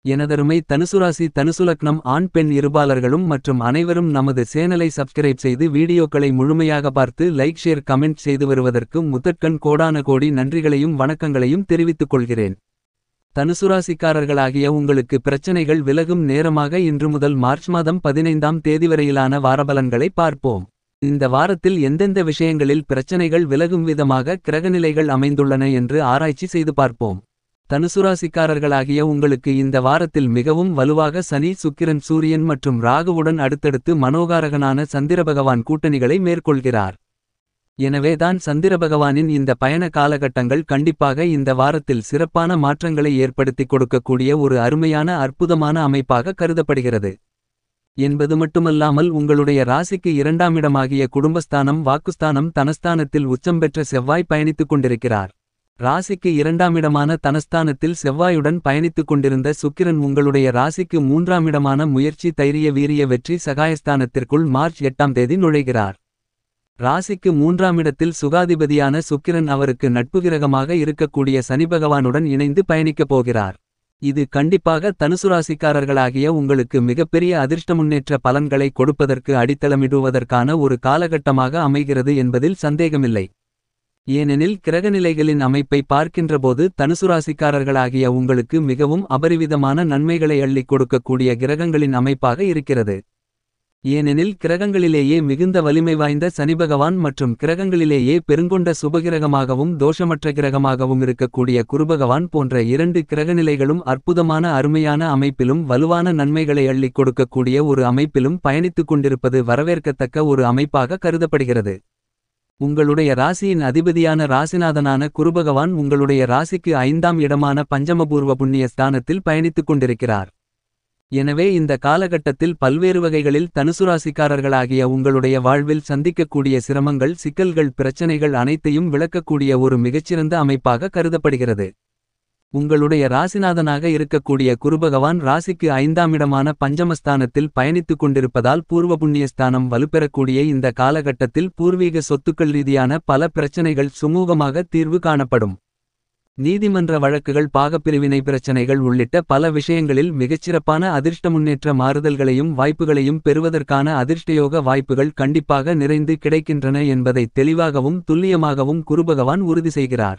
எனதருமை தனுசுராசி தனுசுலக்னம் ஆண் பெண் இருபாலர்களும் மற்றும் அனைவரும் நமது சேனலை சப்ஸ்கிரைப் செய்து வீடியோக்களை முழுமையாக பார்த்து லைக் ஷேர் கமெண்ட் செய்து வருவதற்கு முதற்கண் கோடான கோடி நன்றிகளையும் வணக்கங்களையும் தெரிவித்துக் கொள்கிறேன். தனுசுராசிக்காரர்களாகிய உங்களுக்கு பிரச்சனைகள் விலகும் நேரமாக இன்று முதல் மார்ச் மாதம் 15ஆம் தேதி வரையிலான வாரபலன்களை பார்ப்போம். இந்த வாரத்தில் எந்தெந்த விஷயங்களில் பிரச்சனைகள் விலகும் விதமாக கிரகநிலைகள் அமைந்துள்ளன என்று ஆராய்ச்சி செய்து பார்ப்போம். தனுசுராசிக்காரர்களாகிய உங்களுக்கு இந்த வாரத்தில் மிகவும் வலுவாக சனி சுக்கிரன் சூரியன் மற்றும் ராகுவுடன் அடுத்தடுத்து மனோகாரகனான சந்திரபகவான் கூட்டணிகளை மேற்கொள்கிறார். எனவேதான் சந்திரபகவானின் இந்த பயண காலகட்டங்கள் கண்டிப்பாக இந்த வாரத்தில் சிறப்பான மாற்றங்களை ஏற்படுத்திக் கொடுக்கக்கூடிய ஒரு அருமையான அற்புதமான அமைப்பாக கருதப்படுகிறது என்பது மட்டுமல்லாமல் உங்களுடைய ராசிக்கு 2ஆம் இடமாகிய குடும்பஸ்தானம் வாக்குஸ்தானம் தனஸ்தானத்தில் உச்சம் பெற்ற செவ்வாய் பயணித்துக் கொண்டிருக்கிறார். ராசிக்கு 2ஆம் இடமான தனஸ்தானத்தில் செவ்வாயுடன் பயணித்துக் கொண்டிருந்த சுக்கிரன் உங்களுடைய ராசிக்கு 3ஆம் இடமான முயற்சி தைரிய வீரிய வெற்றி சகாயஸ்தானத்திற்குள் மார்ச் 8ஆம் தேதி நுழைகிறார். ராசிக்கு 3ஆம் இடத்தில் சுகாதிபதியான சுக்கிரன் அவருக்கு நட்பு கிரகமாக இருக்கக்கூடிய சனிபகவானுடன் இணைந்து பயணிக்கப் போகிறார். இது கண்டிப்பாக தனுசுராசிக்காரர்களாகிய உங்களுக்கு மிகப்பெரிய அதிர்ஷ்ட முன்னேற்ற பலன்களை கொடுப்பதற்கு அடித்தளமிடுவதற்கான ஒரு காலகட்டமாக அமைகிறது என்பதில் சந்தேகமில்லை. ஏனெனில் கிரகநிலைகளின் அமைப்பை பார்க்கின்றபோது தனுசுராசிக்காரர்களாகிய உங்களுக்கு மிகவும் அபரிவிதமான நன்மைகளை அள்ளிக் கொடுக்கக்கூடிய கிரகங்களின் அமைப்பாக இருக்கிறது. ஏனெனில் கிரகங்களிலேயே மிகுந்த வலிமை வாய்ந்த சனிபகவான் மற்றும் கிரகங்களிலேயே பெருங்கொண்ட சுபகிரகமாகவும் தோஷமற்ற கிரகமாகவும் இருக்கக்கூடிய குருபகவான் போன்ற 2 கிரகநிலைகளும் அற்புதமான அருமையான அமைப்பிலும் வலுவான நன்மைகளை அள்ளிக் கொடுக்கக்கூடிய ஒரு அமைப்பிலும் பயணித்துக் கொண்டிருப்பது வரவேற்கத்தக்க ஒரு அமைப்பாக கருதப்படுகிறது. உங்களுடைய ராசியின் அதிபதியான ராசிநாதனான குருபகவான் உங்களுடைய ராசிக்கு 5ஆம் இடமான பஞ்சமபூர்வ புண்ணிய ஸ்தானத்தில் பயணித்துக் கொண்டிருக்கிறார். எனவே இந்த காலகட்டத்தில் பல்வேறு வகைகளில் தனுசுராசிக்காரர்களாகிய உங்களுடைய வாழ்வில் சந்திக்கக்கூடிய சிரமங்கள் சிக்கல்கள் பிரச்சனைகள் அனைத்தையும் விளக்கக்கூடிய ஒரு மிகச்சிறந்த அமைப்பாக கருதப்படுகிறது. உங்களுடைய ராசிநாதனாக இருக்கக்கூடிய குருபகவான் ராசிக்கு 5ஆம் இடமான பஞ்சமஸ்தானத்தில் பயணித்துக் கொண்டிருப்பதால் பூர்வ புண்ணியஸ்தானம் வலுப்பெறக்கூடிய இந்த காலகட்டத்தில் பூர்வீக சொத்துக்கள் ரீதியான பல பிரச்சனைகள் சுமூகமாக தீர்வு காணப்படும். நீதிமன்ற வழக்குகள் பாகப்பிரிவினை பிரச்சனைகள் உள்ளிட்ட பல விஷயங்களில் மிகச்சிறப்பான அதிர்ஷ்ட முன்னேற்ற மாறுதல்களையும் வாய்ப்புகளையும் பெறுவதற்கான அதிர்ஷ்டயோக வாய்ப்புகள் கண்டிப்பாக நிறைந்து கிடைக்கின்றன என்பதை தெளிவாகவும் துல்லியமாகவும் குருபகவான் உறுதி செய்கிறார்.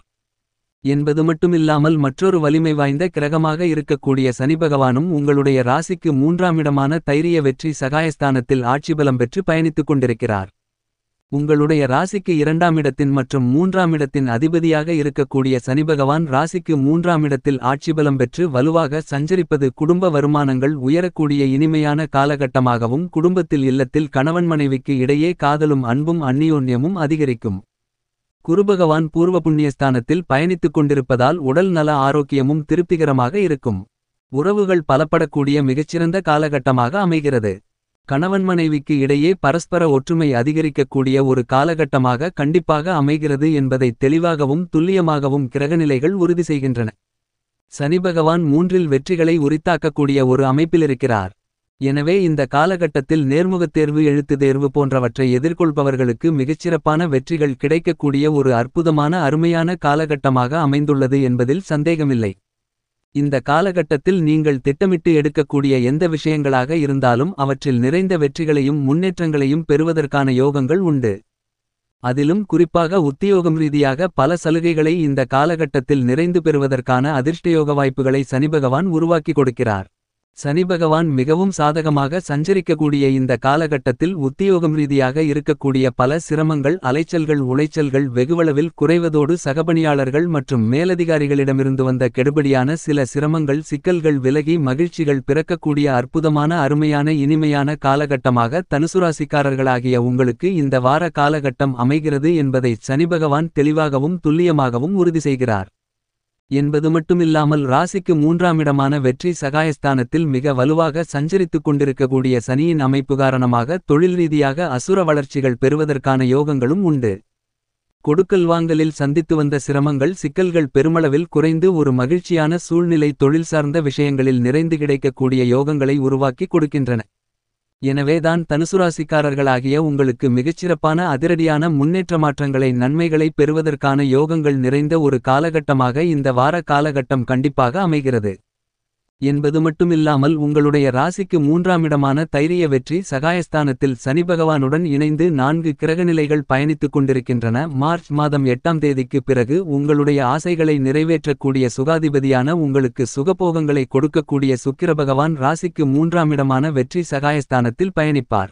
என்பது மட்டுமில்லாமல் மற்றொரு வலிமை வாய்ந்த கிரகமாக இருக்கக்கூடிய சனிபகவானும் உங்களுடைய ராசிக்கு 3ஆம் இடமான தைரிய வெற்றி சகாயஸ்தானத்தில் ஆட்சிபலம் பெற்று பயணித்துக் கொண்டிருக்கிறார். உங்களுடைய ராசிக்கு 2ஆம் இடத்தின் மற்றும் 3ஆம் இடத்தின் அதிபதியாக இருக்கக்கூடிய சனிபகவான் ராசிக்கு 3ஆம் இடத்தில் ஆட்சிபலம் பெற்று வலுவாக சஞ்சரிப்பது குடும்ப வருமானங்கள் உயரக்கூடிய இனிமையான காலகட்டமாகவும் குடும்பத்தில் இல்லத்தில் கணவன் மனைவிக்கு இடையே காதலும் அன்பும் அந்நியோன்யமும் அதிகரிக்கும். குருபகவான் பூர்வ புண்ணியஸ்தானத்தில் பயணித்துக் கொண்டிருப்பதால் உடல் நல ஆரோக்கியமும் திருப்திகரமாக இருக்கும். உறவுகள் பலப்படக்கூடிய மிகச்சிறந்த காலகட்டமாக அமைகிறது. கணவன் மனைவிக்கு இடையே பரஸ்பர ஒற்றுமை அதிகரிக்கக்கூடிய ஒரு காலகட்டமாக கண்டிப்பாக அமைகிறது என்பதை தெளிவாகவும் துல்லியமாகவும் கிரகநிலைகள் உறுதி செய்கின்றன. சனிபகவான் 3இல் வெற்றிகளை உரித்தாக்கக்கூடிய ஒரு அமைப்பிலிருக்கிறார். எனவே இந்த காலகட்டத்தில் நேர்முகத் தேர்வு எழுத்து தேர்வு போன்றவற்றை எதிர்கொள்பவர்களுக்கு மிகச்சிறப்பான வெற்றிகள் கிடைக்கக்கூடிய ஒரு அற்புதமான அருமையான காலகட்டமாக அமைந்துள்ளது என்பதில் சந்தேகமில்லை. இந்த காலகட்டத்தில் நீங்கள் திட்டமிட்டு எடுக்கக்கூடிய எந்த விஷயங்களாக இருந்தாலும் அவற்றில் நிறைந்த வெற்றிகளையும் முன்னேற்றங்களையும் பெறுவதற்கான யோகங்கள் உண்டு. அதிலும் குறிப்பாக உத்தியோகம் ரீதியாக பல சலுகைகளை இந்த காலகட்டத்தில் நிறைந்து பெறுவதற்கான அதிர்ஷ்டயோக வாய்ப்புகளை சனிபகவான் உருவாக்கி கொடுக்கிறார். சனிபகவான் மிகவும் சாதகமாக சஞ்சரிக்கக்கூடிய இந்த காலகட்டத்தில் உத்தியோகம் ரீதியாக இருக்கக்கூடிய பல சிரமங்கள் அலைச்சல்கள் உளைச்சல்கள் வெகுவளவில் குறைவதோடு சகபணியாளர்கள் மற்றும் மேலதிகாரிகளிடமிருந்து வந்த கெடுபடியான சில சிரமங்கள் சிக்கல்கள் விலகி மகிழ்ச்சிகள் பிறக்கக்கூடிய அற்புதமான அருமையான இனிமையான காலகட்டமாக தனுசுராசிக்காரர்களாகிய உங்களுக்கு இந்த வார காலகட்டம் அமைகிறது என்பதை சனிபகவான் தெளிவாகவும் துல்லியமாகவும் உறுதி செய்கிறார். என்பது மட்டுமில்லாமல் ராசிக்கு 3ஆம் இடமான வெற்றி சகாயஸ்தானத்தில் மிக வலுவாக சஞ்சரித்துக் கொண்டிருக்கக்கூடிய சனியின் அமைப்பு காரணமாக தொழில் ரீதியாக அசுர வளர்ச்சிகள் பெறுவதற்கான யோகங்களும் உண்டு. கொடுக்கல் வாங்கலில் சந்தித்து வந்த சிரமங்கள் சிக்கல்கள் பெருமளவில் குறைந்து ஒரு மகிழ்ச்சியான சூழ்நிலை தொழில் சார்ந்த விஷயங்களில் நிறைந்து கிடைக்கக்கூடிய யோகங்களை உருவாக்கி கொடுக்கின்றன. எனவேதான் தனுசுராசிக்காரர்களாகிய உங்களுக்கு மிகச்சிறப்பான அதிரடியான முன்னேற்ற மாற்றங்களை நன்மைகளை பெறுவதற்கான யோகங்கள் நிறைந்த ஒரு காலகட்டமாக இந்த வார காலகட்டம் கண்டிப்பாக அமைகிறது. என்பது மட்டுமில்லாமல் உங்களுடைய ராசிக்கு மூன்றாம் இடமான தைரிய வெற்றி சகாயஸ்தானத்தில் சனி பகவானுடன் இணைந்து 4 கிரகநிலைகள் பயணித்துக் கொண்டிருக்கின்றன. மார்ச் மாதம் 8ஆம் தேதிக்கு பிறகு உங்களுடைய ஆசைகளை நிறைவேற்றக்கூடிய சுகாதிபதியான உங்களுக்கு சுகபோகங்களை கொடுக்கக்கூடிய சுக்கிர பகவான் ராசிக்கு மூன்றாம் இடமான வெற்றி சகாயஸ்தானத்தில் பயணிப்பார்.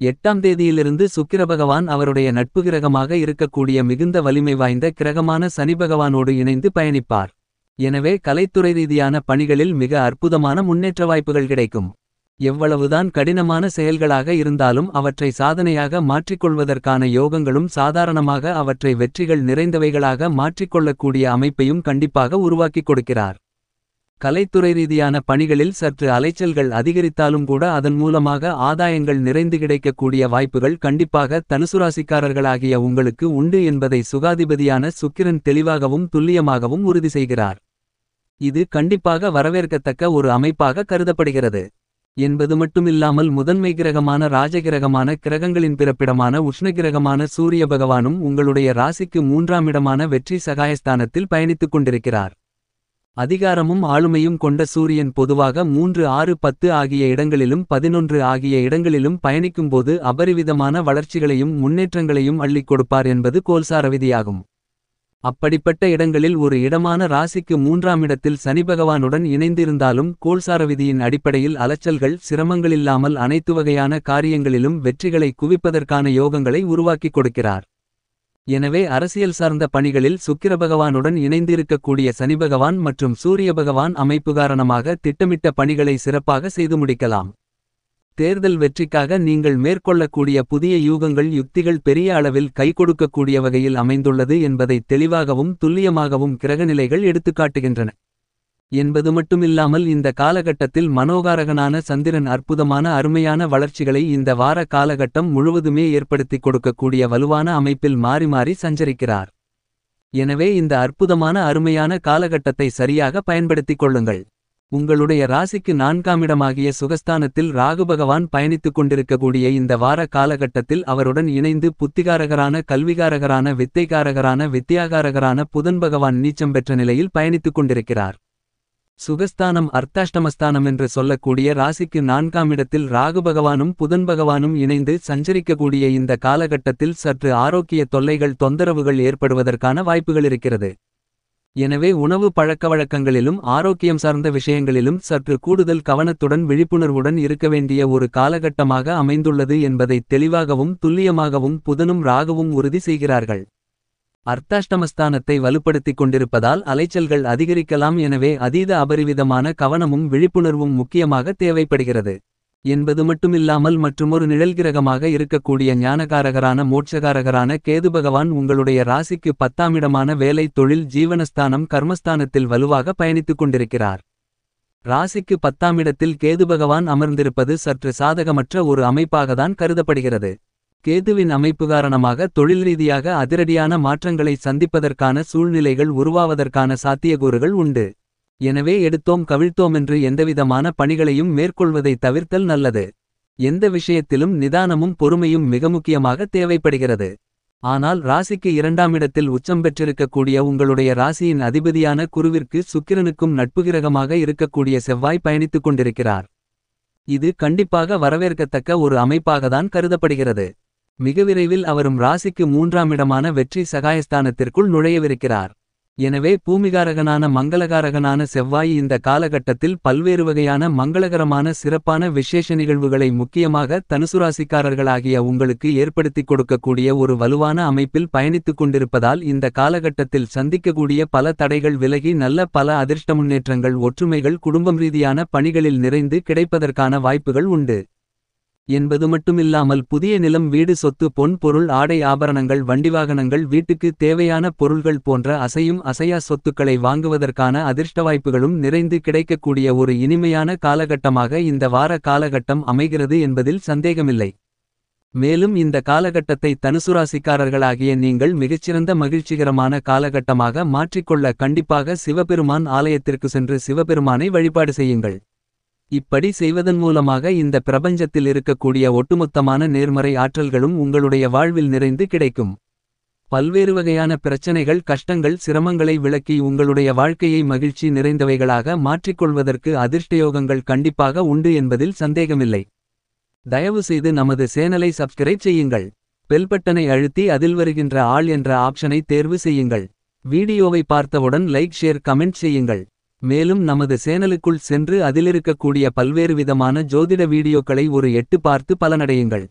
8ஆம் தேதியிலிருந்து சுக்கிர பகவான் அவருடைய நட்பு கிரகமாக இருக்கக்கூடிய மிகுந்த வலிமை வாய்ந்த கிரகமான சனி பகவானோடு இணைந்து பயணிப்பார். எனவே கலைத்துறை ரீதியான பணிகளில் மிக அற்புதமான முன்னேற்ற வாய்ப்புகள் கிடைக்கும். எவ்வளவுதான் கடினமான செயல்களாக இருந்தாலும் அவற்றை சாதனையாக மாற்றிக்கொள்வதற்கான யோகங்களும் சாதாரணமாக அவற்றை வெற்றிகள் நிறைந்தவைகளாக மாற்றிக்கொள்ளக்கூடிய அமைப்பையும் கண்டிப்பாக உருவாக்கிக் கொடுக்கிறார். கலைத்துறை ரீதியான பணிகளில் சற்று அலைச்சல்கள் அதிகரித்தாலும் கூட அதன் மூலமாக ஆதாயங்கள் நிறைந்து கிடைக்கக்கூடிய வாய்ப்புகள் கண்டிப்பாக தனுசுராசிக்காரர்களாகிய உங்களுக்கு உண்டு என்பதை சுகாதிபதியான சுக்கிரன் தெளிவாகவும் துல்லியமாகவும் உறுதி செய்கிறார். இது கண்டிப்பாக வரவேற்கத்தக்க ஒரு அமைப்பாக கருதப்படுகிறது. என்பது மட்டுமில்லாமல் முதன்மை கிரகமான ராஜகிரகமான கிரகங்களின் பிறப்பிடமான உஷ்ணகிரகமான சூரிய பகவானும் உங்களுடைய ராசிக்கு மூன்றாம் இடமான வெற்றி சகாயஸ்தானத்தில் பயணித்துக் கொண்டிருக்கிறார். அதிகாரமும் ஆளுமையும் கொண்ட சூரியன் பொதுவாக 3 6 10 ஆகிய இடங்களிலும் 11 ஆகிய இடங்களிலும் பயணிக்கும்போது அபரிவிதமான வளர்ச்சிகளையும் முன்னேற்றங்களையும் அள்ளிக் கொடுப்பார் என்பது கோல்சார விதியாகும். அப்படிப்பட்ட இடங்களில் ஒரு இடமான ராசிக்கு மூன்றாம் இடத்தில் சனி பகவானுடன் இணைந்திருந்தாலும் கோல்சார விதியின் அடிப்படையில் அலைச்சல்கள் சிரமங்களில்லாமல் அனைத்து வகையான காரியங்களிலும் வெற்றிகளை குவிப்பதற்கான யோகங்களை உருவாக்கிக் கொடுக்கிறார். எனவே அரசியல் சார்ந்த பணிகளில் சுக்கிர பகவானுடன் இணைந்திருக்கக்கூடிய சனி பகவான் மற்றும் சூரிய பகவான் அமைப்பு காரணமாக திட்டமிட்ட பணிகளை சிறப்பாக செய்து முடிக்கலாம். தேர்தல் வெற்றிக்காக நீங்கள் மேற்கொள்ளக்கூடிய புதிய யூகங்கள் யுக்திகள் பெரிய அளவில் கை கொடுக்கக்கூடிய வகையில் அமைந்துள்ளது என்பதை தெளிவாகவும் துல்லியமாகவும் கிரகநிலைகள் எடுத்துக்காட்டுகின்றன. என்பது மட்டுமில்லாமல் இந்த காலகட்டத்தில் மனோகாரகனான சந்திரன் அற்புதமான அருமையான வளர்ச்சிகளை இந்த வார காலகட்டம் முழுவதுமே ஏற்படுத்திக் கொடுக்கக்கூடிய வலுவான அமைப்பில் மாறி மாறி சஞ்சரிக்கிறார். எனவே இந்த அற்புதமான அருமையான காலகட்டத்தை சரியாக பயன்படுத்திக் கொள்ளுங்கள். உங்களுடைய ராசிக்கு 4ஆம் இடமாகிய சுகஸ்தானத்தில் ராகு பகவான் பயணித்துக் கொண்டிருக்கக்கூடிய இந்த வார காலகட்டத்தில் அவருடன் இணைந்து புத்திகாரகரான கல்விகாரகரான வித்தைகாரகரான வித்தியாகாரகரான புதன் பகவான் நீச்சம் பெற்ற நிலையில் பயணித்துக் கொண்டிருக்கிறார். சுகஸ்தானம் அர்த்தாஷ்டமஸ்தானம் என்று சொல்லக்கூடிய ராசிக்கு 4ஆம் இடத்தில் ராகு பகவானும் புதன் பகவானும் இணைந்து சஞ்சரிக்கக்கூடிய இந்த காலகட்டத்தில் சற்று ஆரோக்கிய தொல்லைகள் தொந்தரவுகள் ஏற்படுவதற்கான வாய்ப்புகள் இருக்கிறது. எனவே உணவு பழக்கவழக்கங்களிலும் ஆரோக்கியம் சார்ந்த விஷயங்களிலும் சற்று கூடுதல் கவனத்துடன் விழிப்புணர்வுடன் இருக்க வேண்டிய ஒரு காலகட்டமாக அமைந்துள்ளது என்பதை தெளிவாகவும் துல்லியமாகவும் புதனும் ராகுவும் உறுதி செய்கிறார்கள். அர்த்தாஷ்டமஸ்தானத்தை வலுப்படுத்திக் கொண்டிருப்பதால் அலைச்சல்கள் அதிகரிக்கலாம். எனவே அதீத அபரிவிதமான கவனமும் விழிப்புணர்வும் முக்கியமாக தேவைப்படுகிறது. என்பது மட்டுமில்லாமல் மற்றுமொரு நிழல்கிரகமாக இருக்கக்கூடிய ஞானகாரகரான மோட்சகாரகரான கேது பகவான் உங்களுடைய ராசிக்கு 10ஆம் இடமான வேலை தொழில் ஜீவனஸ்தானம் கர்மஸ்தானத்தில் வலுவாக பயணித்துக் கொண்டிருக்கிறார். ராசிக்கு 10ஆம் இடத்தில் கேது பகவான் அமர்ந்திருப்பது சற்று சாதகமற்ற ஒரு அமைப்பாகத்தான் கருதப்படுகிறது. கேதுவின் அமைப்பு காரணமாக தொழில் ரீதியாக அதிரடியான மாற்றங்களை சந்திப்பதற்கான சூழ்நிலைகள் உருவாவதற்கான சாத்தியக்கூறுகள் உண்டு. எனவே எடுத்தோம் கவிழ்த்தோமென்று எந்தவிதமான பணிகளையும் மேற்கொள்வதை தவிர்த்தல் நல்லது. எந்த விஷயத்திலும் நிதானமும் பொறுமையும் மிக முக்கியமாக தேவைப்படுகிறது. ஆனால் ராசிக்கு 2ஆம் இடத்தில் உச்சம் பெற்றிருக்கக்கூடிய உங்களுடைய ராசியின் அதிபதியான குருவிற்கு சுக்கிரனுக்கும் நட்புகிரகமாக இருக்கக்கூடிய செவ்வாய் பயணித்துக் கொண்டிருக்கிறார். இது கண்டிப்பாக வரவேற்கத்தக்க ஒரு அமைப்பாகத்தான் கருதப்படுகிறது. மிக விரைவில் அவரும் ராசிக்கு 3ஆம் இடமான வெற்றி சகாயஸ்தானத்திற்குள் நுழையவிருக்கிறார். எனவே பூமிகாரகனான மங்களகாரகனான செவ்வாய் இந்த காலகட்டத்தில் பல்வேறு வகையான மங்களகரமான சிறப்பான விசேஷ நிகழ்வுகளை முக்கியமாக தனுசுராசிக்காரர்களாகிய உங்களுக்கு ஏற்படுத்திக் கொடுக்கக்கூடிய ஒரு வலுவான அமைப்பில் பயணித்துக் கொண்டிருப்பதால் இந்த காலகட்டத்தில் சந்திக்கக்கூடிய பல தடைகள் விலகி நல்ல பல அதிர்ஷ்ட முன்னேற்றங்கள் ஒற்றுமைகள் குடும்பம் ரீதியான பணிகளில் நிறைந்து கிடைப்பதற்கான வாய்ப்புகள் உண்டு. என்பது மட்டுமில்லாமல் புதிய நிலம் வீடு சொத்து பொன் பொருள் ஆடை ஆபரணங்கள் வண்டிவாகனங்கள் வீட்டுக்கு தேவையான பொருள்கள் போன்ற அசையும் அசையா சொத்துக்களை வாங்குவதற்கான அதிர்ஷ்ட வாய்ப்புகளும் நிறைந்து கிடைக்கக்கூடிய ஒரு இனிமையான காலகட்டமாக இந்த வார காலகட்டம் அமைகிறது என்பதில் சந்தேகமில்லை. மேலும் இந்த காலகட்டத்தை தனுசுராசிக்காரர்களாகிய நீங்கள் மிகச்சிறந்த மகிழ்ச்சிகரமான காலகட்டமாக மாற்றிக்கொள்ள கண்டிப்பாக சிவபெருமான் ஆலயத்திற்கு சென்று சிவபெருமானை வழிபாடு செய்யுங்கள். இப்படி செய்வதன் மூலமாக இந்த பிரபஞ்சத்தில் இருக்கக்கூடிய ஒட்டுமொத்தமான நேர்மறை ஆற்றல்களும் உங்களுடைய வாழ்வில் நிறைந்து கிடைக்கும். பல்வேறு வகையான பிரச்சனைகள் கஷ்டங்கள் சிரமங்களை விளக்கி உங்களுடைய வாழ்க்கையை மகிழ்ச்சி நிறைந்தவைகளாக மாற்றிக்கொள்வதற்கு அதிர்ஷ்டயோகங்கள் கண்டிப்பாக உண்டு என்பதில் சந்தேகமில்லை. தயவு செய்து நமது சேனலை சப்ஸ்கிரைப் செய்யுங்கள். பெல் பட்டனை அழுத்தி அதில் வருகின்ற ஆல் என்ற ஆப்ஷனை தேர்வு செய்யுங்கள். வீடியோவை பார்த்தவுடன் லைக் ஷேர் கமெண்ட் செய்யுங்கள். மேலும் நமது சேனலுக்குள் சென்று அதிலிருக்கக்கூடிய பல்வேறு விதமான ஜோதிட வீடியோக்களை ஒரு எட்டு பார்த்து பலனடையுங்கள்.